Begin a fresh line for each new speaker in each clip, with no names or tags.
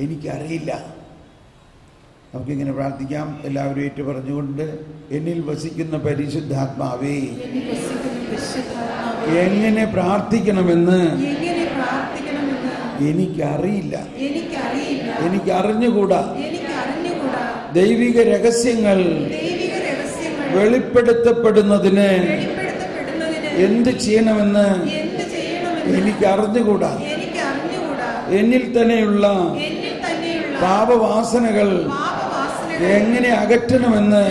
എനിക്കറിയില്ല. നമുക്കിങ്ങനെ പ്രാർത്ഥിക്കാം. എല്ലാവരും ഏറ്റു പറഞ്ഞുകൊണ്ട്, എന്നിൽ വസിക്കുന്ന പരിശുദ്ധാത്മാവേ, എങ്ങനെ പ്രാർത്ഥിക്കണമെന്ന് എനിക്കറിയില്ല, എനിക്കറിഞ്ഞുകൂടാ. ദൈവിക രഹസ്യങ്ങൾ വെളിപ്പെടുത്തപ്പെടുന്നതിന് എന്ത് ചെയ്യണമെന്ന് എനിക്കറിഞ്ഞുകൂടാ. എന്നിൽ തന്നെയുള്ള പാപവാസനകൾ എങ്ങനെ അകറ്റണമെന്ന്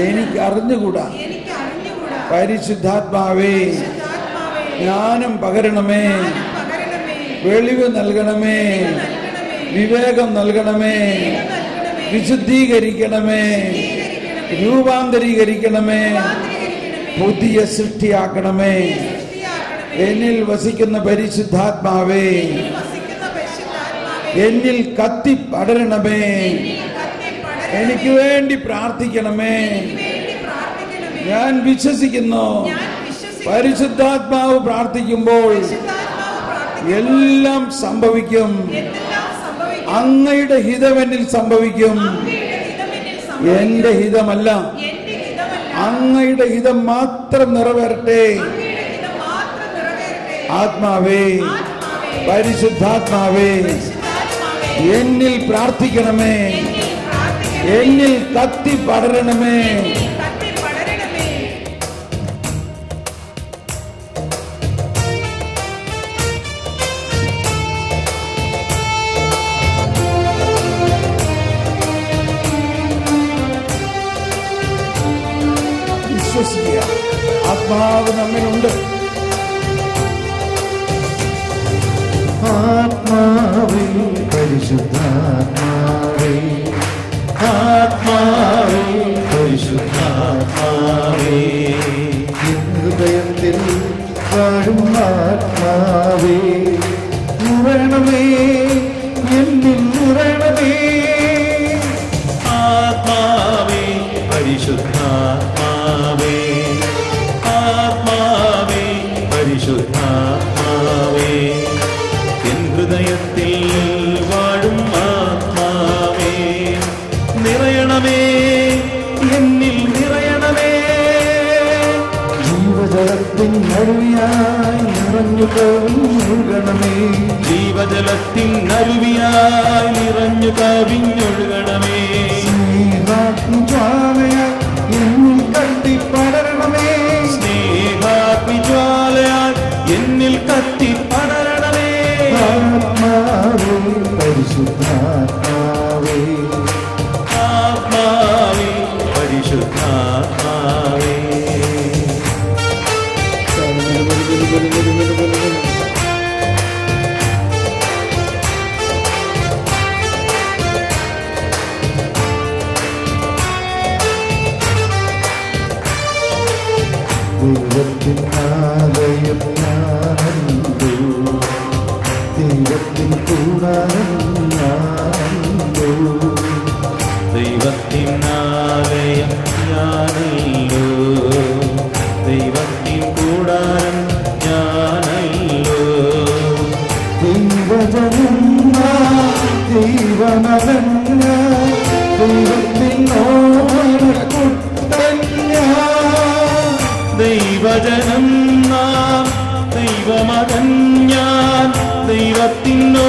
എനിക്കറിഞ്ഞുകൂടാ. പരിശുദ്ധാത്മാവേ, ജ്ഞാനം പകരണമേ, വെളിവ് നൽകണമേ, വിവേകം നൽകണമേ, വിശുദ്ധീകരിക്കണമേ, രൂപാന്തരീകരിക്കണമേ, പുതിയ സൃഷ്ടിയാക്കണമേ. എന്നിൽ വസിക്കുന്ന പരിശുദ്ധാത്മാവേ, എന്നിൽ കത്തി പടരണമേ, എനിക്ക് വേണ്ടി പ്രാർത്ഥിക്കണമേ. ഞാൻ വിശ്വസിക്കുന്നു, പരിശുദ്ധാത്മാവ് പ്രാർത്ഥിക്കുമ്പോൾ എല്ലാം സംഭവിക്കും. അങ്ങയുടെ ഹിതം എന്നിൽ സംഭവിക്കും. എന്റെ ഹിതമല്ല, അങ്ങയുടെ ഹിതം മാത്രം നിറവേറട്ടെ. ആത്മാവേ, പരിശുദ്ധാത്മാവേ, എന്നിൽ പ്രാർത്ഥിക്കണമേ, എന്നിൽ കത്തി പടരണമേ. വിശ്വസിക്കുക, ആത്മാവ് നമ്മിലുണ്ട്.
ആത്മാവേ, പരിശുദ്ധാത്മാവേ, ആത്മാവേ, പരിശുദ്ധാത്മാവേ, ഹൃദയത്തിൽ വാഴും ആത്മാവേ, നിറയണമേ, എന്നിൽ നിറയണമേ.
ആത്മാവേ, പരിശുദ്ധാത്മാവേ, ആത്മാവേ, പരിശുദ്ധാത്മാവേ, എൻ ഹൃദയത്തിൽ വാഴും ആത്മാവേ, നിറയണമേ, എന്നിൽ നിറയണമേ.
ജീവജലത്തിൻ അരുവിയായി നിറഞ്ഞു കവിഞ്ഞൊഴുകണമേ,
ജീവജലത്തിൻ അരുവിയായി നിറഞ്ഞു കവിഞ്ഞൊഴുകണമേ.
സ്നേഹാഗ്നിജ്വാലയായി എന്നിൽ കത്തി പടരണമേ,
സ്നേഹാഗ്നിജ്വാലയായി എന്നിൽ കത്തി പടരണമേ.
ആത്മാവേ, പരിശുദ്ധാത്മാവേ,
ആത്മാവേ, പരിശുദ്ധാത്മാവേ.
ദൈവത്തിൻ ആലയം ഞാനല്ലോ, ദൈവത്തിൻ കൂടാരം ഞാനല്ലോ,
ദൈവത്തിൻ ആലയം ഞാനല്ലോ, ദൈവത്തിൻ കൂടാരം ഞാനല്ലോ.
ദൈവജനം ദൈവമകൻ ഞാൻ, ദൈവത്തിൻ ഓമനക്കുട്ടൻ ഞാൻ.
ദൈവജനം നാം, ദൈവമകൻ ഞാൻ, ദൈവത്തിനോമനക്കുട്ടൻ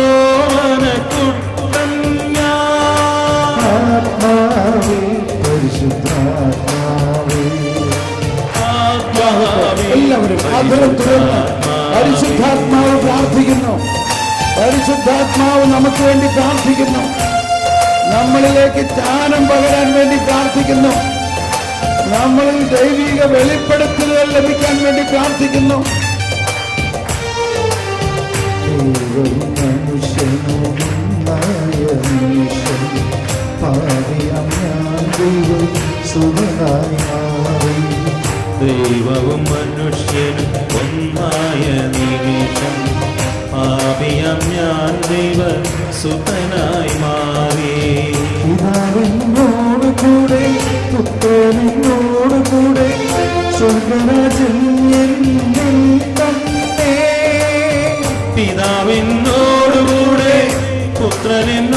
ഞാൻ.
ആത്മാവേ, പരിശുദ്ധാത്മാവേ,
ആത്മാവേ,
എല്ലാവരും ആദരം തുറന്ന് പരിശുദ്ധാത്മാവ് പ്രാർത്ഥിക്കുന്നു. പരിശുദ്ധാത്മാവ് നമുക്ക് വേണ്ടി പ്രാർത്ഥിക്കുന്നു. നമ്മളിലേക്ക് ജ്ഞാനം പകരാൻ വേണ്ടി പ്രാർത്ഥിക്കുന്നു. നമ്മളിൽ ദൈവിക വെളിപ്പെടുത്തലുകൾ ലഭിക്കാൻ വേണ്ടി പ്രാർത്ഥിക്കുന്നു.
ദൈവം മനുഷ്യനുമായ മനുഷ്യൻ, പാപിയാം ഞാൻ ദൈവം സുഖനായി മാറി.
ദൈവവും മനുഷ്യനും ഒന്നായ നിമിഷം, പാപിയാം ഞാൻ ദൈവ സുതനായി മാറി.
പിതാവിനോട് കൂടെ പുത്രനോട് കൂടെ സ്വർഗരാജൻ എന്നിൽ തന്നെ.
പിതാവിനോടുകൂടെ പുത്രൻ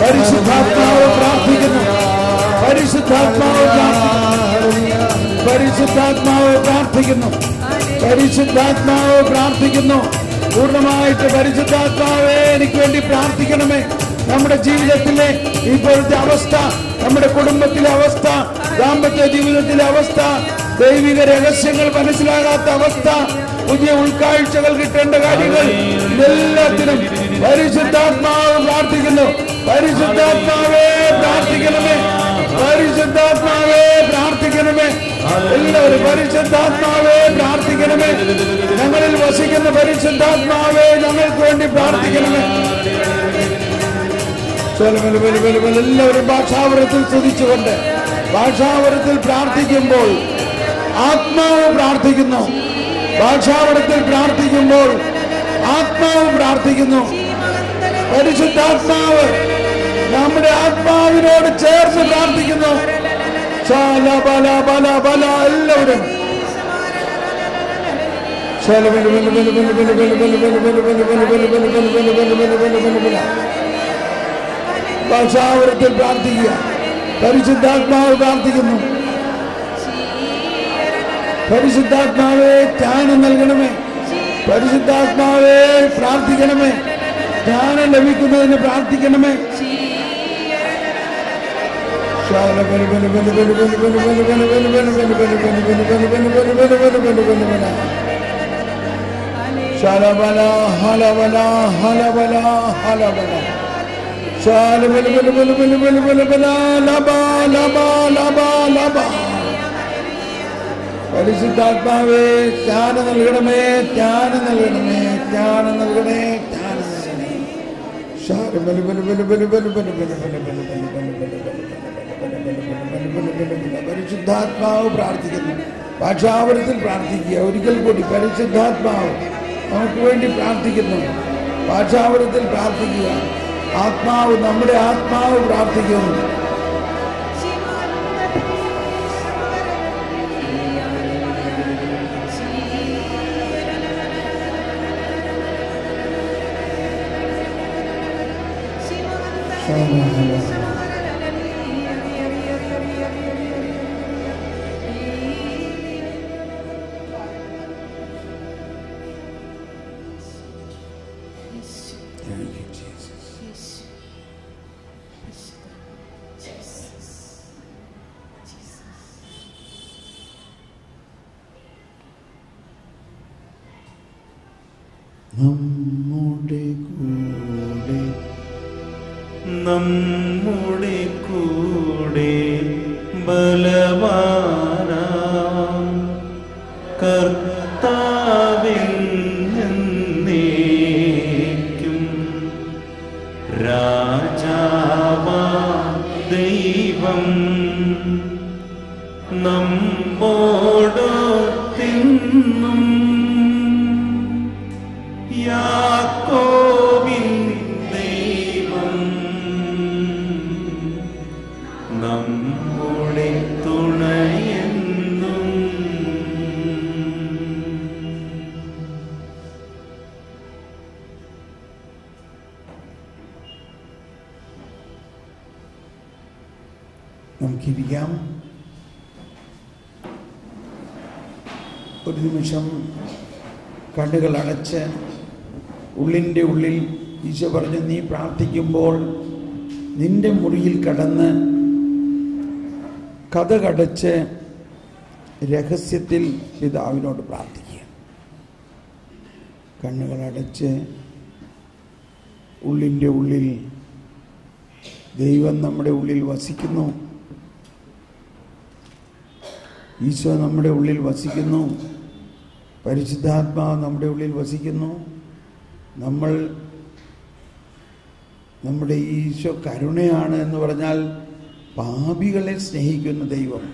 പരിശുദ്ധാത്മാവ് പ്രാർത്ഥിക്കുന്നു. പരിശുദ്ധാത്മാവ് പ്രാർത്ഥിക്കുന്നു. പരിശുദ്ധാത്മാവ് പ്രാർത്ഥിക്കുന്നു. പൂർണ്ണമായിട്ട് പരിശുദ്ധാത്മാവേ എനിക്ക് വേണ്ടി പ്രാർത്ഥിക്കണമേ. നമ്മുടെ ജീവിതത്തിലെ ഇപ്പോഴത്തെ അവസ്ഥ, നമ്മുടെ കുടുംബത്തിലെ അവസ്ഥ, ദാമ്പത്യ ജീവിതത്തിലെ അവസ്ഥ, ദൈവിക രഹസ്യങ്ങൾ മനസ്സിലാകാത്ത അവസ്ഥ, പുതിയ ഉൾക്കാഴ്ചകൾ കിട്ടേണ്ട കാര്യങ്ങൾ, എല്ലാത്തിനും പരിശുദ്ധാത്മാവ് പ്രാർത്ഥിക്കുന്നു. പരിശുദ്ധാത്മാവേ പ്രാർത്ഥിക്കണമേ. പരിശുദ്ധാത്മാവേ പ്രാർത്ഥിക്കണമേ. എല്ലാവരും പരിശുദ്ധാത്മാവേ പ്രാർത്ഥിക്കണമേ. ഞങ്ങളിൽ വസിക്കുന്ന പരിശുദ്ധാത്മാവേ ഞങ്ങൾക്ക് വേണ്ടി പ്രാർത്ഥിക്കണമേ. എല്ലാവരും ഭാഷാവരത്തിൽ സ്തുതിച്ചുകൊണ്ട് ഭാഷാവരത്തിൽ പ്രാർത്ഥിക്കുമ്പോൾ ആത്മാവ് പ്രാർത്ഥിക്കുന്നു. ഭാഷാവരത്തിൽ പ്രാർത്ഥിക്കുമ്പോൾ ആത്മാവ് പ്രാർത്ഥിക്കുന്നു. പരിശുദ്ധാത്മാവ് നമ്മുടെ ആത്മാവിനോട് ചേർന്ന് പ്രാർത്ഥിക്കുന്നു. എല്ലാവരും ഭാഷാവരത്തിൽ പ്രാർത്ഥിക്കുക. പരിശുദ്ധാത്മാവ് പ്രാർത്ഥിക്കുന്നു. പരിശുദ്ധാത്മാവേ ജ്ഞാനം നൽകണമേ. പരിശുദ്ധാത്മാവേ പ്രാർത്ഥിക്കണമേ. ജ്ഞാനം ലഭിക്കുന്നതിന് പ്രാർത്ഥിക്കണമേ. പരിശുദ്ധാത്മാവേ ജ്ഞാനം നൽകണമേ. ജ്ഞാനം നൽകണമേ. ജ്ഞാനം നൽകണേ. ജ്ഞാനം പരിശുദ്ധാത്മാവ് പ്രാർത്ഥിക്കുന്നു. ഭാഷാവരത്തിൽ പ്രാർത്ഥിക്കുക. ഒരിക്കൽ കൂടി പരിശുദ്ധാത്മാവ് നമുക്ക് വേണ്ടി പ്രാർത്ഥിക്കുന്നു. ഭാഷാവരത്തിൽ പ്രാർത്ഥിക്കുക. ആത്മാവ്, നമ്മുടെ ആത്മാവ് പ്രാർത്ഥിക്കുന്നു.
നമ്മുടെ കൂടെ ബലവാനാം കർത്താവെന്നേക്കും രാജാവാ ദൈവം നമ്മോടൊത്തെന്നും യാക്കോബിൻ ദൈവം നമ്മുടെ തുണയെന്നും.
നമുക്കിരിക്കാം. ഒരു നിമിഷം കണ്ണുകൾ അടച്ച് ഉള്ളിൻ്റെ ഉള്ളിൽ ഈശോ പറഞ്ഞു, നീ പ്രാർത്ഥിക്കുമ്പോൾ നിന്റെ മുറിയിൽ കടന്ന് കതകടച്ച് രഹസ്യത്തിൽ പിതാവിനോട് പ്രാർത്ഥിക്കുക. കണ്ണുകളടച്ച് ഉള്ളിൻ്റെ ഉള്ളിൽ ദൈവം നമ്മുടെ ഉള്ളിൽ വസിക്കുന്നു. ഈശോ നമ്മുടെ ഉള്ളിൽ വസിക്കുന്നു. പരിശുദ്ധാത്മാവ് നമ്മുടെ ഉള്ളിൽ വസിക്കുന്നു. നമ്മുടെ ഈശോ കരുണയാണ് എന്ന് പറഞ്ഞാൽ പാപികളെ സ്നേഹിക്കുന്ന ദൈവം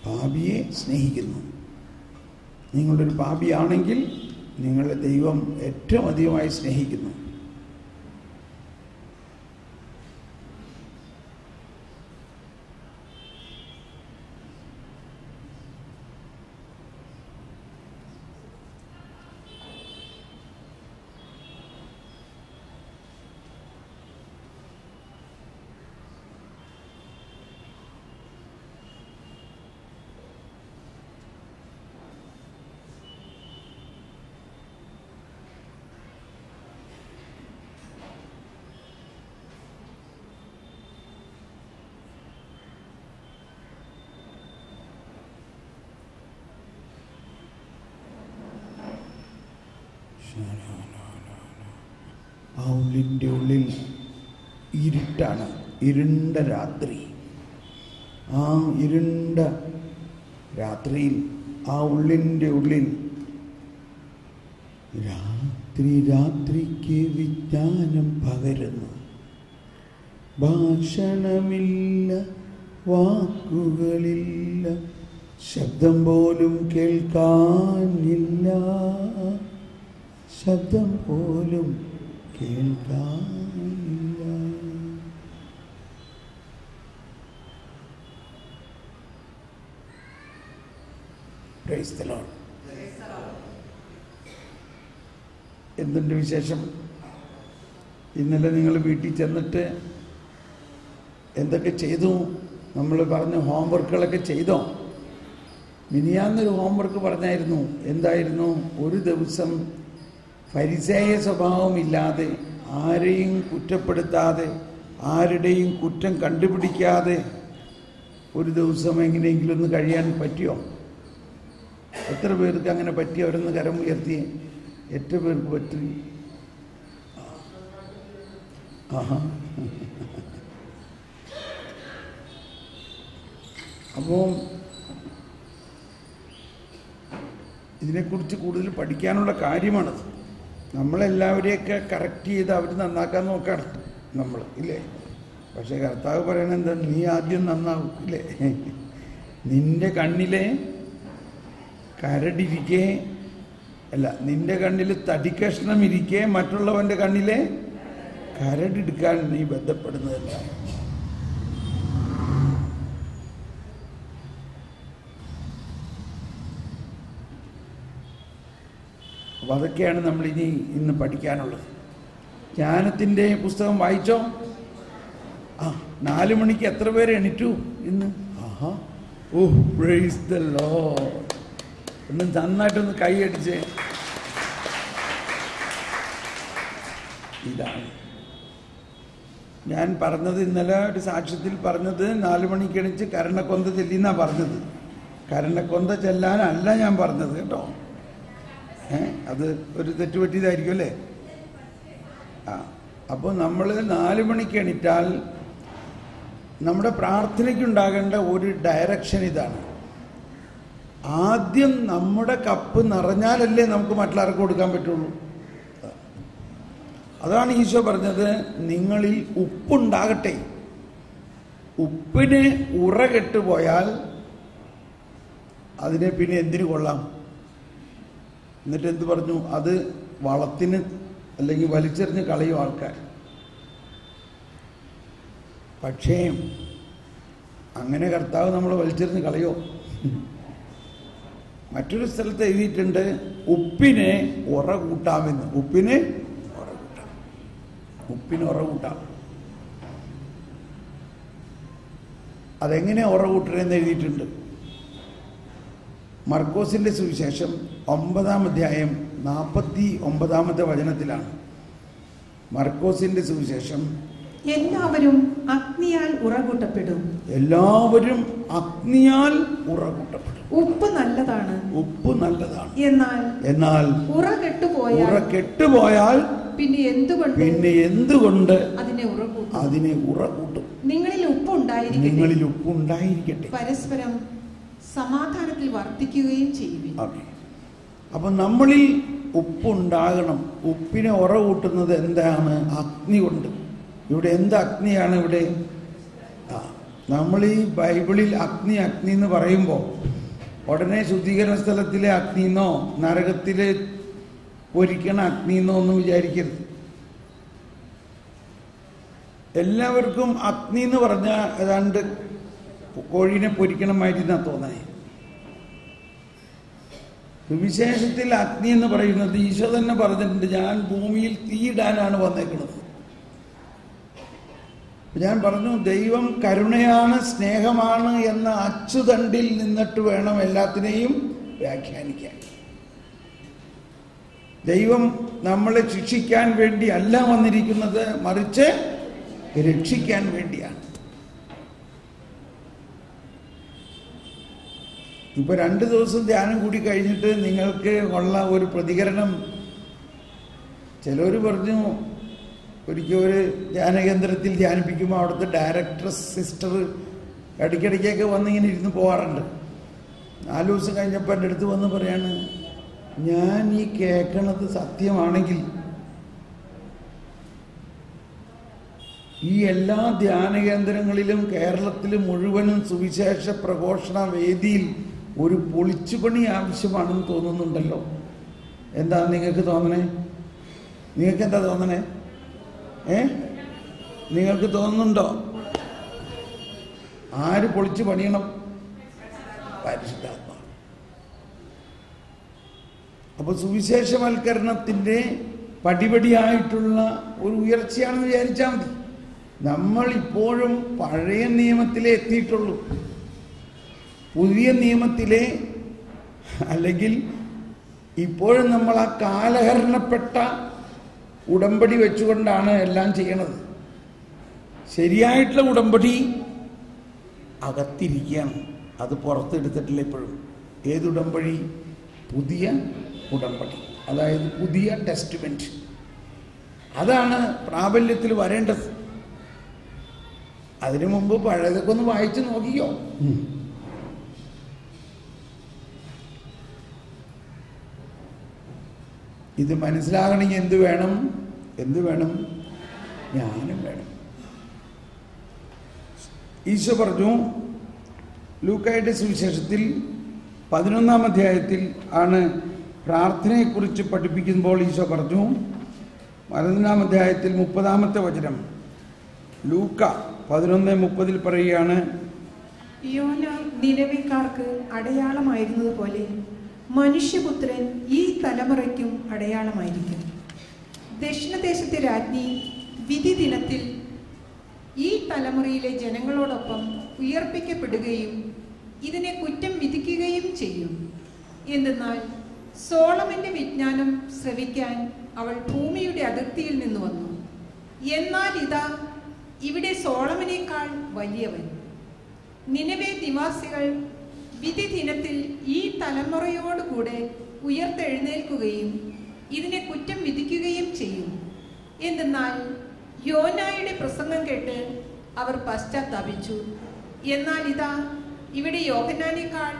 പാപിയെ സ്നേഹിക്കുന്നു. നിങ്ങളൊരു പാപിയാണെങ്കിൽ നിങ്ങളെ ദൈവം ഏറ്റവും അധികമായി സ്നേഹിക്കുന്നു. ആ ഉള്ളിൻ്റെ ഉള്ളിൽ ഇരുട്ടാണ്, ഇരുണ്ട രാത്രി. ആ ഇരുണ്ട രാത്രിയിൽ ആ ഉള്ളിൻ്റെ ഉള്ളിൽ രാത്രിക്ക് വിജ്ഞാനം പകരുന്നു. ഭാഷണമില്ല, വാക്കുകളില്ല, ശബ്ദം പോലും കേൾക്കാനില്ല, ശബ്ദം പോലും കേൾക്കാനില്ല. Praise the Lord. എന്തുണ്ട് വിശേഷം? ഇന്നലെ നിങ്ങൾ വീട്ടിൽ ചെന്നിട്ട് എന്തൊക്കെ ചെയ്തു? നമ്മൾ പറഞ്ഞ ഹോംവർക്കുകളൊക്കെ ചെയ്തോ? മിനിയാന്നൊരു ഹോംവർക്ക് പറഞ്ഞായിരുന്നു. എന്തായിരുന്നു? ഒരു ദിവസം ഫരിസേയ സ്വഭാവമില്ലാതെ, ആരെയും കുറ്റപ്പെടുത്താതെ, ആരുടെയും കുറ്റം കണ്ടുപിടിക്കാതെ ഒരു ദിവസം എങ്ങനെയെങ്കിലും ഒന്ന് കഴിയാൻ പറ്റിയോ? എത്ര പേർക്ക് അങ്ങനെ പറ്റി? അവരൊന്ന് കരം ഉയർത്തിയേ. എത്ര പേർക്ക് പറ്റി? ആഹാ. അപ്പോൾ ഇതിനെക്കുറിച്ച് കൂടുതൽ പഠിക്കാനുള്ള കാര്യമാണത്. നമ്മളെല്ലാവരെയൊക്കെ കറക്റ്റ് ചെയ്ത് അവർ നന്നാക്കാൻ നോക്കാണ് നമ്മൾ, ഇല്ലേ? പക്ഷേ കർത്താവ് പറയണത് എന്താ? നീ ആദ്യം നന്നാവും, ഇല്ലേ? നിന്റെ കണ്ണിലെ കരടിരിക്കെ, അല്ല, നിന്റെ കണ്ണിൽ തടിക്കഷ്ണം ഇരിക്കെ മറ്റുള്ളവൻ്റെ കണ്ണിലെ കരടെടുക്കാൻ നീ ബന്ധപ്പെടുന്നതല്ല. അപ്പോൾ അതൊക്കെയാണ് നമ്മൾ ഇന്ന് പഠിക്കാനുള്ളത്. ജ്ഞാനത്തിൻ്റെ പുസ്തകം വായിച്ചോ? 4 മണിക്ക് എത്ര പേര് എണീറ്റു ഇന്ന്? ആഹാ, ഓ പ്രൈസ് ദി ലോർഡ്. ഒന്ന് നന്നായിട്ടൊന്ന് കൈയടിച്ച്. ഇതാണ് ഞാൻ പറഞ്ഞത്. ഇന്നലെ ഒരു സാക്ഷ്യത്തിൽ പറഞ്ഞത് 4 മണിക്ക് എണീച്ച് കരണക്കൊന്ത ചെല്ലിന്നാണ് പറഞ്ഞത്. കരണക്കൊന്ത ചെല്ലാനല്ല ഞാൻ പറഞ്ഞത് കേട്ടോ. അത് ഒരു തെറ്റുപറ്റിയതായിരിക്കും അല്ലേ? അപ്പോൾ നമ്മൾ 4 മണിക്ക് എണീറ്റാൽ നമ്മുടെ പ്രാർത്ഥനയ്ക്കുണ്ടാകേണ്ട ഒരു ഡയറക്ഷൻ ഇതാണ്. ആദ്യം നമ്മുടെ കപ്പ് നിറഞ്ഞാലല്ലേ നമുക്ക് മറ്റുള്ളവർക്ക് കൊടുക്കാൻ പറ്റുള്ളൂ. അതാണ് ഈശോ പറഞ്ഞത്, നിങ്ങളിൽ ഉപ്പുണ്ടാകട്ടെ. ഉപ്പിന് ഉറ കെട്ടുപോയാൽ അതിനെ പിന്നെ എന്തിനു കൊള്ളാം? എന്നിട്ട് എന്ത് പറഞ്ഞു? അത് വളത്തിന് അല്ലെങ്കിൽ വലിച്ചെറിഞ്ഞ് കളയും ആൾക്കാർ. പക്ഷേ അങ്ങനെ കർത്താവ് നമ്മൾ വലിച്ചെറിഞ്ഞ് കളയോ? മറ്റൊരു സ്ഥലത്ത് എഴുതിയിട്ടുണ്ട്, ഉപ്പിനെ ഉറ കൂട്ടാമെന്ന്. ഉപ്പിന് ഉറ കൂട്ടാം. അതെങ്ങനെ ഉറ കൂട്ടണമെന്ന് എഴുതിയിട്ടുണ്ട്. മർക്കോസിന്റെ സുവിശേഷം 9-ാം അധ്യായം 49-ാമത്തെ വചനത്തിലാണ്. മർക്കോസിന്റെ സുവിശേഷം,
എല്ലാവരും അഗ്നിയാൽ ഉറകൂട്ടപ്പെടും.
എല്ലാവരും അഗ്നിയാൽ ഉറകൂട്ടപ്പെടും.
ഉപ്പ് നല്ലതാണ്,
ഉപ്പ് നല്ലതാണ്.
എന്നാൽ ഉറ കെട്ടുപോയാൽ പിന്നെ എന്തുകൊണ്ട് അതിനെ ഉറകൂട്ടും? നിങ്ങളിൽ ഉപ്പുണ്ടായിരിക്കട്ടെ, പരസ്പരം സമാധാനത്തിൽ വർത്തിക്കുകയും ചെയ്യും.
അപ്പൊ നമ്മളിൽ ഉപ്പുണ്ടാകണം. ഉപ്പിനെ ഉറ കൂട്ടുന്നത് എന്താണ്? അഗ്നി കൊണ്ട്. ഇവിടെ എന്ത് അഗ്നിയാണ് ഇവിടെ? നമ്മൾ ഈ ബൈബിളിൽ അഗ്നി എന്ന് പറയുമ്പോൾ ഉടനെ ശുദ്ധീകരണ സ്ഥലത്തിലെ അഗ്നിന്നോ നരകത്തിലെ പൊരിക്കണ അഗ്നിന്നോ ഒന്നും വിചാരിക്കരുത്. എല്ലാവർക്കും അഗ്നി എന്ന് പറഞ്ഞാൽ ഏതാണ്ട് കോഴീനെ പൊരിക്കണമായിട്ട് എന്നാ തോന്നേ. വിശേഷത്തിൽ അഗ്നി എന്ന് പറയുന്നത് ഈശോ തന്നെ പറഞ്ഞിട്ടുണ്ട്, ഞാൻ ഭൂമിയിൽ തീയിടാനാണ് വന്നേക്കുന്നത്. ഞാൻ പറഞ്ഞു, ദൈവം കരുണയാണ്, സ്നേഹമാണ് എന്ന അച്ചുതണ്ടിൽ നിന്നിട്ട് വേണം എല്ലാത്തിനെയും വ്യാഖ്യാനിക്കാൻ. ദൈവം നമ്മളെ ശിക്ഷിക്കാൻ വേണ്ടി അല്ല വന്നിരിക്കുന്നത്, മറിച്ച് രക്ഷിക്കാൻ വേണ്ടിയാണ്. ഇപ്പൊ 2 ദിവസം ധ്യാനം കൂടി കഴിഞ്ഞിട്ട് നിങ്ങൾക്ക് ഉള്ള ഒരു പ്രതികരണം ചിലർ പറഞ്ഞു ഒരിക്കൽ ഒരു ധ്യാനകേന്ദ്രത്തിൽ ധ്യാനിപ്പിക്കുമ്പോൾ അവിടുത്തെ ഡയറക്ടർ സിസ്റ്റർ ഇടയ്ക്കിടയ്ക്കൊക്കെ വന്നിങ്ങനെ ഇരുന്ന് പോകാറുണ്ട്. 4 ദിവസം കഴിഞ്ഞപ്പോൾ എൻ്റെ അടുത്ത് വന്ന് പറയാണ്, ഞാൻ ഈ കേൾക്കണത് സത്യമാണെങ്കിൽ ഈ എല്ലാ ധ്യാനകേന്ദ്രങ്ങളിലും കേരളത്തിൽ മുഴുവനും സുവിശേഷ പ്രഘോഷണ വേദിയിൽ ഒരു പൊളിച്ചുപണി ആവശ്യമാണെന്ന് തോന്നുന്നുണ്ടല്ലോ. എന്താ നിങ്ങൾക്ക് തോന്നണേ? നിങ്ങൾക്ക് എന്താ തോന്നണേ? നിങ്ങൾക്ക് തോന്നുന്നുണ്ടോ? ആര് പൊളിച്ചു പണിയണം? പരിശുദ്ധാത്മാവ്. അപ്പൊ സുവിശേഷവൽക്കരണത്തിന്റെ പടിപടിയായിട്ടുള്ള ഒരു ഉയർച്ചയാണെന്ന് വിചാരിച്ചാൽ മതി. നമ്മൾ ഇപ്പോഴും പഴയ നിയമത്തിലേ എത്തിയിട്ടുള്ളൂ. പുതിയ നിയമത്തിലെ അല്ലെങ്കിൽ ഇപ്പോഴും നമ്മൾ ആ കാലഹരണപ്പെട്ട ഉടമ്പടി വെച്ചുകൊണ്ടാണ് എല്ലാം ചെയ്യണത്. ശരിയായിട്ടുള്ള ഉടമ്പടി അകത്തിരിക്കുകയാണ്, അത് പുറത്തെടുത്തിട്ടില്ല ഇപ്പോഴും. ഏതുടമ്പടി? പുതിയ ഉടമ്പടി, അതായത് പുതിയ ടെസ്റ്റ്മെന്റ്. അതാണ് പ്രാബല്യത്തിൽ വരേണ്ടത്. അതിനു മുമ്പ് പഴയതൊക്കെ ഒന്ന് വായിച്ചു നോക്കിയോ? ഇത് മനസ്സിലാകണമെങ്കിൽ എന്ത് വേണം? ജ്ഞാനം വേണം. ഈശോ പറഞ്ഞു, ലൂക്കായുടെ സുവിശേഷത്തിൽ 11-ാം അധ്യായത്തിൽ ആണ് പ്രാർത്ഥനയെക്കുറിച്ച് പഠിപ്പിക്കുമ്പോൾ ഈശോ പറഞ്ഞു, 11-ാം അധ്യായത്തിൽ 30-ാമത്തെ വചനം, ലൂക്ക 11:30 പറയുകയാണ്,
യോന നിനവേക്കാർക്ക് അടയാളമായിരുന്നതുപോലെ മനുഷ്യപുത്രൻ ഈ തലമുറയ്ക്കും അടയാളമായിരിക്കും. ദക്ഷിണദേശത്തെ രാജ്ഞി വിധി ദിനത്തിൽ ഈ തലമുറയിലെ ജനങ്ങളോടൊപ്പം ഉയർപ്പിക്കപ്പെടുകയും ഇതിനെ കുറ്റം വിധിക്കുകയും ചെയ്യും. എന്തെന്നാൽ സോളമന്റെ വിജ്ഞാനം ശ്രവിക്കാൻ അവൾ ഭൂമിയുടെ അതിർത്തിയിൽ നിന്ന് വന്നു. എന്നാൽ ഇതാ ഇവിടെ സോളമനേക്കാൾ വലിയവൻ. നിനവേ നിവാസികൾ വിധി ദിനത്തിൽ ഈ തലമുറയോടുകൂടെ ഉയർത്തെഴുന്നേൽക്കുകയും ഇതിനെ കുറ്റം വിധിക്കുകയും ചെയ്യും. എന്തെന്നാൽ യോനായുടെ പ്രസംഗം കേട്ട് അവർ പശ്ചാത്താപിച്ചു. എന്നാൽ ഇതാ ഇവിടെ യോനായേക്കാൾ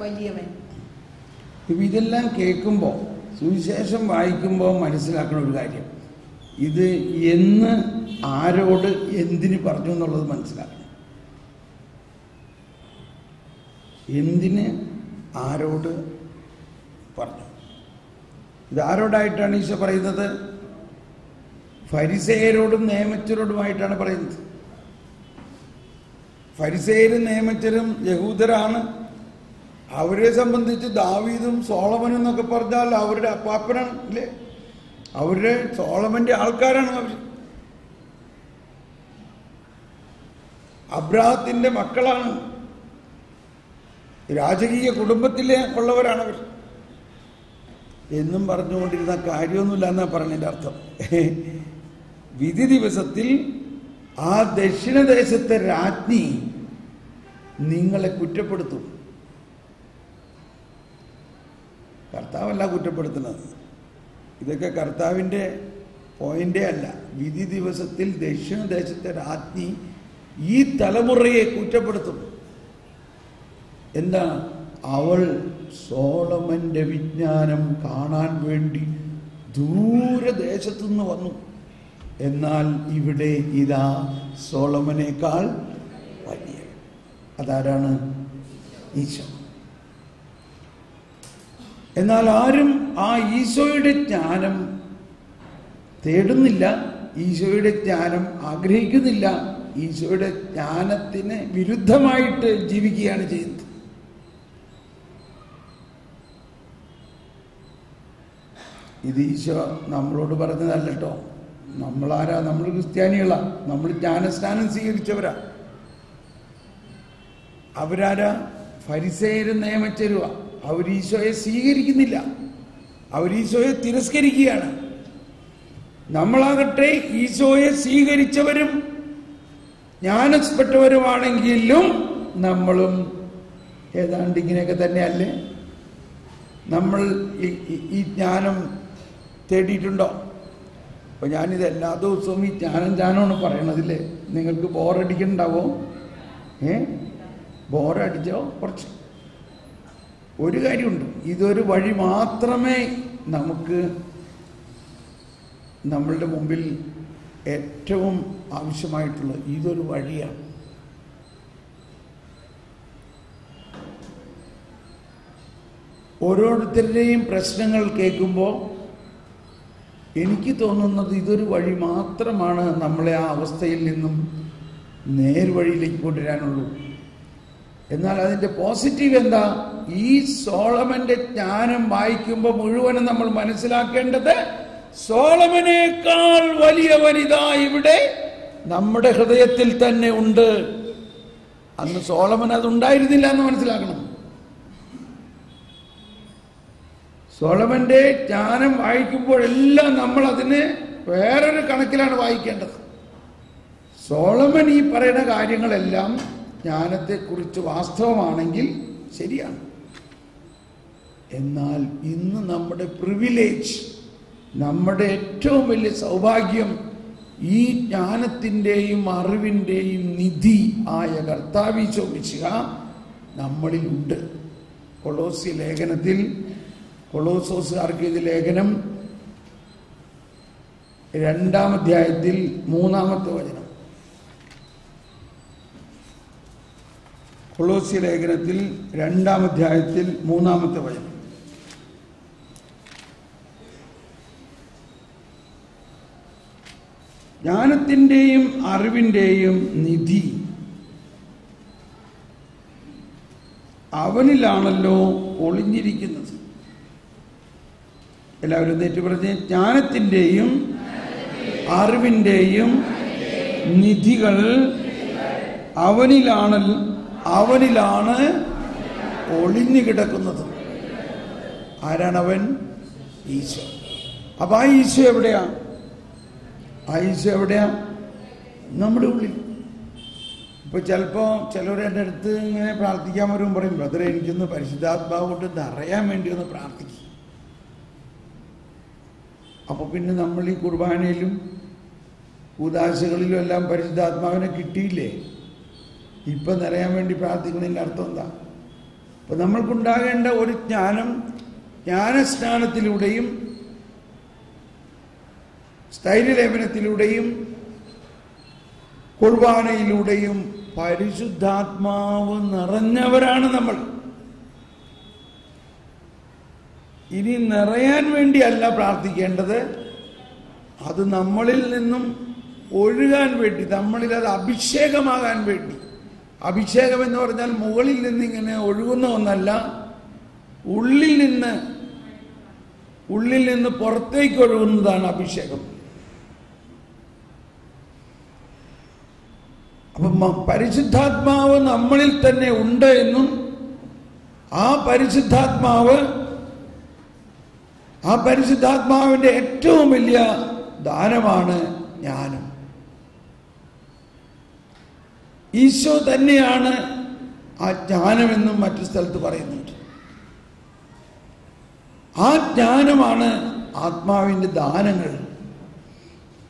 വലിയവൻ.
ഇതെല്ലാം കേൾക്കുമ്പോൾ, സുവിശേഷം വായിക്കുമ്പോൾ മനസ്സിലാക്കുന്ന ഒരു കാര്യം, ഇത് എന്ന് ആരോട് എന്തിന് പറഞ്ഞു എന്നുള്ളത് മനസ്സിലാക്കണം. എന്തിന് ആരോട് പറഞ്ഞു? ഇതാരോടായിട്ടാണ് ഈശോ പറയുന്നത്? ഫരിസേയരോടും നിയമജ്ഞരോടുമായിട്ടാണ് പറയുന്നത്. ഫരിസേയരും നിയമജ്ഞരും യഹൂദരാണ്. അവരെ സംബന്ധിച്ച് ദാവീദും സോളമനും എന്നൊക്കെ പറഞ്ഞാൽ അവരുടെ അപ്പാപ്പനാണ് അല്ലേ? അവരുടെ സോളമന്റെ ആൾക്കാരാണ് അവർ. അബ്രാഹത്തിന്റെ മക്കളാണ്, രാജകീയ കുടുംബത്തിലെ ഉള്ളവരാണവർ എന്നും പറഞ്ഞുകൊണ്ടിരുന്ന കാര്യമൊന്നുമില്ല എന്നാ പറഞ്ഞതിൻ്റെ അർത്ഥം. വിധി ദിവസത്തിൽ ആ ദക്ഷിണദേശത്തെ രാജ്ഞി നിങ്ങളെ കുറ്റപ്പെടുത്തും. കർത്താവല്ല കുറ്റപ്പെടുത്തുന്നത്, ഇതൊക്കെ കർത്താവിൻ്റെ പോയിന്റേ അല്ല. വിധി ദിവസത്തിൽ ദക്ഷിണദേശത്തെ രാജ്ഞി ഈ തലമുറയെ കുറ്റപ്പെടുത്തും. എന്താ? അവൾ സോളമന്റെ വിജ്ഞാനം കാണാൻ വേണ്ടി ദൂരദേശത്തുനിന്ന് വന്നു. എന്നാൽ ഇവിടെ ഇതാ സോളമനേക്കാൾ വലിയ. അതാരാണ്? ഈശോ. എന്നാൽ ആരും ആ ഈശോയുടെ ജ്ഞാനം തേടുന്നില്ല, ഈശോയുടെ ജ്ഞാനം ആഗ്രഹിക്കുന്നില്ല. ഈശോയുടെ ജ്ഞാനത്തിന് വിരുദ്ധമായിട്ട് ജീവിക്കുകയാണ് ചെയ്യുന്നത്. ഇത് ഈശോ നമ്മളോട് പറഞ്ഞതല്ലോ. നമ്മളാരാ? നമ്മൾ ക്രിസ്ത്യാനികളാ, നമ്മൾ ജ്ഞാനസ്നാനം സ്വീകരിച്ചവരാ. അവരാരാ? ഫരിസേയരും നിയമജ്ഞരുമാ. അവർ ഈശോയെ സ്വീകരിക്കുന്നില്ല, അവർ ഈശോയെ തിരസ്കരിക്കുകയാണ്. നമ്മളാകട്ടെ ഈശോയെ സ്വീകരിച്ചവരും ജ്ഞാനപ്പെട്ടവരുമാണെങ്കിലും നമ്മളും ഏതാണ്ട് ഇങ്ങനെയൊക്കെ തന്നെയല്ലേ? നമ്മൾ ഈ ജ്ഞാനം തേടിയിട്ടുണ്ടോ? അപ്പോൾ ഞാനിത് എല്ലാ ദിവസവും ഈ ജ്ഞാനമാണ് പറയണതില്ലേ, നിങ്ങൾക്ക് ബോറടിക്കണ്ടാവോ? ബോറടിച്ചോ? കുറച്ച്. ഒരു കാര്യമുണ്ട്, ഇതൊരു വഴി മാത്രമേ നമുക്ക് നമ്മളുടെ മുമ്പിൽ ഏറ്റവും ആവശ്യമായിട്ടുള്ളത്. ഇതൊരു വഴിയാണ്. ഓരോരുത്തരുടെയും പ്രശ്നങ്ങൾ കേൾക്കുമ്പോൾ എനിക്ക് തോന്നുന്നത് ഇതൊരു വഴി മാത്രമാണ് നമ്മളെ ആ അവസ്ഥയിൽ നിന്നും നേർവഴിയിലേക്ക് കൊണ്ടുവരാനുള്ളൂ. എന്നാൽ അതിൻ്റെ പോസിറ്റീവ് എന്താ? ഈ സോളമന്റെ ജ്ഞാനം വായിക്കുമ്പോൾ മുഴുവനും നമ്മൾ മനസ്സിലാക്കേണ്ടത് സോളമനേക്കാൾ വലിയ വനിത ഇവിടെ നമ്മുടെ ഹൃദയത്തിൽ തന്നെ ഉണ്ട്. അന്ന് സോളമൻ അതുണ്ടായിരുന്നില്ല എന്ന് മനസ്സിലാക്കണം. സോളമന്റെ ജ്ഞാനം വായിക്കുമ്പോഴെല്ലാം നമ്മൾ അതിന് വേറൊരു കണക്കിലാണ് വായിക്കേണ്ടത്. സോളമൻ ഈ പറയുന്ന കാര്യങ്ങളെല്ലാം ജ്ഞാനത്തെക്കുറിച്ച് വാസ്തവമാണെങ്കിൽ ശരിയാണ്. എന്നാൽ ഇന്ന് നമ്മുടെ പ്രിവിലേജ്, നമ്മുടെ ഏറ്റവും വലിയ സൗഭാഗ്യം ഈ ജ്ഞാനത്തിൻ്റെയും അറിവിൻ്റെയും നിധി ആയ കർത്താവീശോ മിശിഹ നമ്മളിലുണ്ട്. കൊളോസ്യ ലേഖനത്തിൽ, കൊളോസോസുകാർക്ക് ഇത് ലേഖനം 2-ാം അധ്യായത്തിൽ 3-ാമത്തെ വചനം. കൊളോസ്യ ലേഖനത്തിൽ 2-ാം അധ്യായത്തിൽ 3-ാമത്തെ വചനം. ജ്ഞാനത്തിൻ്റെയും അറിവിൻ്റെയും നിധി അവനിലാണല്ലോ ഒളിഞ്ഞിരിക്കുന്നത്. എല്ലാവരും എഴുന്നേറ്റ് പറഞ്ഞ്, ജ്ഞാനത്തിൻ്റെയും അറിവിൻ്റെയും നിധികൾ അവനിലാണ് ഒളിഞ്ഞു കിടക്കുന്നത്. ആരാണവൻ? ഈശോ. അപ്പൊ ആ ഈശോ എവിടെയാ? നമ്മുടെ ഉള്ളിൽ. ഇപ്പൊ ചിലപ്പോ ചിലർ എൻ്റെ അടുത്ത് ഇങ്ങനെ പ്രാർത്ഥിക്കാൻ വരുമ്പോൾ പറയും, ബ്രദറെ എനിക്കൊന്ന് പരിശുദ്ധാത്മാവ് കൊണ്ട് നിറയാൻ വേണ്ടി ഒന്ന് പ്രാർത്ഥിക്കും. അപ്പൊ പിന്നെ നമ്മൾ ഈ കുർബാനയിലും ഉദാശകളിലും എല്ലാം പരിശുദ്ധാത്മാവിനെ കിട്ടിയില്ലേ? ഇപ്പൊ നിറയാൻ വേണ്ടി പ്രാർത്ഥിക്കുന്നതിൻ്റെ അർത്ഥം എന്താ? അപ്പൊ നമ്മൾക്കുണ്ടാകേണ്ട ഒരു ജ്ഞാനം, ജ്ഞാനസ്നാനത്തിലൂടെയും സ്ഥൈര്യലേപനത്തിലൂടെയും കുർബാനയിലൂടെയും പരിശുദ്ധാത്മാവ് നിറഞ്ഞവരാണ് നമ്മൾ. ഇനി നിറയാൻ വേണ്ടിയല്ല പ്രാർത്ഥിക്കേണ്ടത്, അത് നമ്മളിൽ നിന്നും ഒഴുകാൻ വേണ്ടി, നമ്മളിൽ അത് അഭിഷേകമാകാൻ വേണ്ടി. അഭിഷേകം എന്ന് പറഞ്ഞാൽ മുകളിൽ നിന്ന് ഇങ്ങനെ ഒഴുകുന്ന ഒന്നല്ല, ഉള്ളിൽ നിന്ന് പുറത്തേക്ക് ഒഴുകുന്നതാണ് അഭിഷേകം. അപ്പം പരിശുദ്ധാത്മാവ് നമ്മളിൽ തന്നെ ഉണ്ട് എന്നും ആ പരിശുദ്ധാത്മാവിന്റെ ഏറ്റവും വലിയ ദാനമാണ് ജ്ഞാനം. ഈശോ തന്നെയാണ് ആ ജ്ഞാനമെന്നും മറ്റു സ്ഥലത്ത് പറയുന്നുണ്ട്. ആ ജ്ഞാനമാണ് ആത്മാവിൻ്റെ ദാനങ്ങൾ.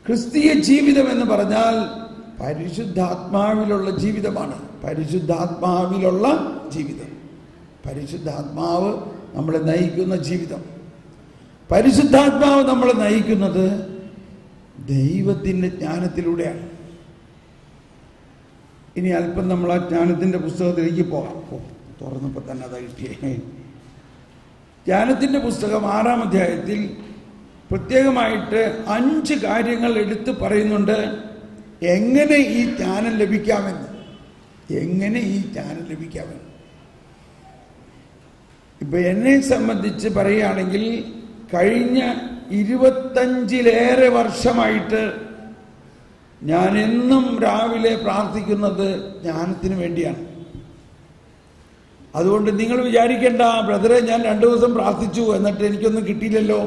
ക്രിസ്തീയ ജീവിതം എന്ന് പറഞ്ഞാൽ പരിശുദ്ധാത്മാവിലുള്ള ജീവിതമാണ്. പരിശുദ്ധാത്മാവിലുള്ള ജീവിതം, പരിശുദ്ധാത്മാവ് നമ്മളെ നയിക്കുന്ന ജീവിതം. പരിശുദ്ധാത്മാവ് നമ്മളെ നയിക്കുന്നത് ദൈവത്തിൻ്റെ ജ്ഞാനത്തിലൂടെയാണ്. ഇനി അല്പം നമ്മൾ ആ ജ്ഞാനത്തിൻ്റെ പുസ്തകത്തിലേക്ക് പോകാം. തുറന്നപ്പോൾ തന്നെ അതാ കിട്ടിയേ. ജ്ഞാനത്തിൻ്റെ പുസ്തകം 6-ാം അധ്യായത്തിൽ പ്രത്യേകമായിട്ട് 5 കാര്യങ്ങൾ എടുത്ത് പറയുന്നുണ്ട്. എങ്ങനെ ഈ ജ്ഞാനം ലഭിക്കാമെന്ന്. ഇപ്പൊ എന്നെ സംബന്ധിച്ച് പറയുകയാണെങ്കിൽ കഴിഞ്ഞ 25-ലേറെ വർഷമായിട്ട് ഞാൻ എന്നും രാവിലെ പ്രാർത്ഥിക്കുന്നത് ജ്ഞാനത്തിന് വേണ്ടിയാണ്. അതുകൊണ്ട് നിങ്ങൾ വിചാരിക്കേണ്ട, ബ്രദറെ ഞാൻ 2 ദിവസം പ്രാർത്ഥിച്ചു എന്നിട്ട് എനിക്കൊന്നും കിട്ടിയില്ലല്ലോ.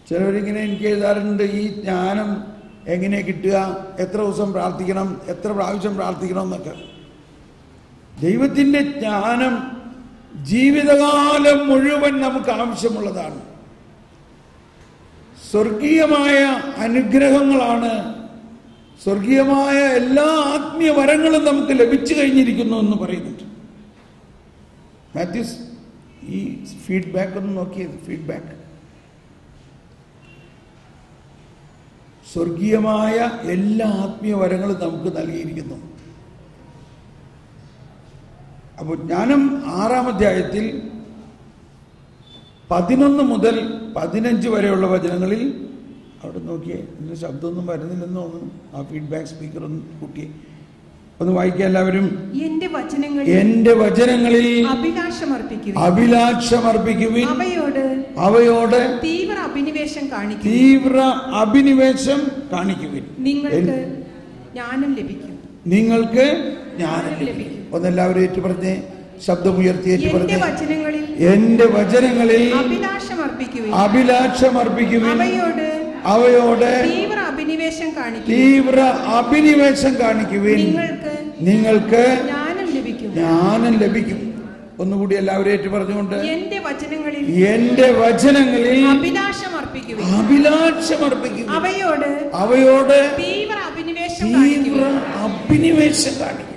ചിലവരിങ്ങനെ എനിക്ക് എഴുതാറുണ്ട്, ഈ ജ്ഞാനം എങ്ങനെ കിട്ടുക, എത്ര ദിവസം പ്രാർത്ഥിക്കണം, എത്ര പ്രാവശ്യം പ്രാർത്ഥിക്കണം എന്നൊക്കെ. ദൈവത്തിൻ്റെ ജ്ഞാനം ജീവിതകാലം മുഴുവൻ നമുക്ക് ആവശ്യമുള്ളതാണ്. സ്വർഗീയമായ അനുഗ്രഹങ്ങളാണ്, സ്വർഗീയമായ എല്ലാ ആത്മീയ വരങ്ങളും നമുക്ക് ലഭിച്ചു കഴിഞ്ഞിരിക്കുന്നു എന്ന് പറയുന്നുണ്ട്. മാത്യൂസ്, ഈ ഫീഡ്ബാക്ക് ഒന്ന് നോക്കിയത്. ഫീഡ്ബാക്ക് സ്വർഗീയമായ എല്ലാ ആത്മീയ വരങ്ങളും നമുക്ക് നൽകിയിരിക്കുന്നു. അപ്പോൾ ജ്ഞാനം 6-ാം അധ്യായത്തിൽ 11 മുതൽ 15 വരെയുള്ള വചനങ്ങളിൽ അവിടെ നോക്കിയേ, ഇതിന് ശബ്ദമൊന്നും വരുന്നില്ലെന്ന് തോന്നുന്നു. ആ ഫീഡ്ബാക്ക് സ്പീക്കർ ഒന്ന് കൂട്ടിയേ, ഒന്ന് വായിക്കുക എല്ലാവരും. എന്റെ വചനങ്ങളിൽ അഭിലാഷമർപ്പിക്കുവിൻ, അവയോട് തീവ്ര അഭിനിവേശം കാണിക്കുവിൻ, നിങ്ങൾക്ക് ജ്ഞാനം ലഭിക്കും. ഒന്നെല്ലാവരും ഏറ്റു പറഞ്ഞേ, ശബ്ദമുയർത്തി ഏറ്റു പറഞ്ഞേ. എന്റെ വചനങ്ങളിൽ അഭിലാഷമർപ്പിക്കുവിൻ, അവയോട് തീവ്ര അഭിനിവേശം കാണിക്കുവിൻ, നിങ്ങൾക്ക് ജ്ഞാനം ലഭിക്കും. ഒന്നുകൂടി എല്ലാവരും ഏറ്റു പറഞ്ഞുകൊണ്ട്, എന്റെ വചനങ്ങളിൽ അഭിലാഷമർപ്പിക്കുവിൻ, അവയോട് തീവ്ര അഭിനിവേശം കാണിക്കും,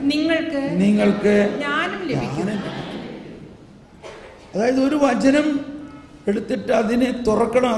നിങ്ങൾക്ക് ജ്ഞാനം ലഭിക്കും. അതായത് ഒരു വചനം എടുത്തിട്ട് അതിനെ തുറക്കണം,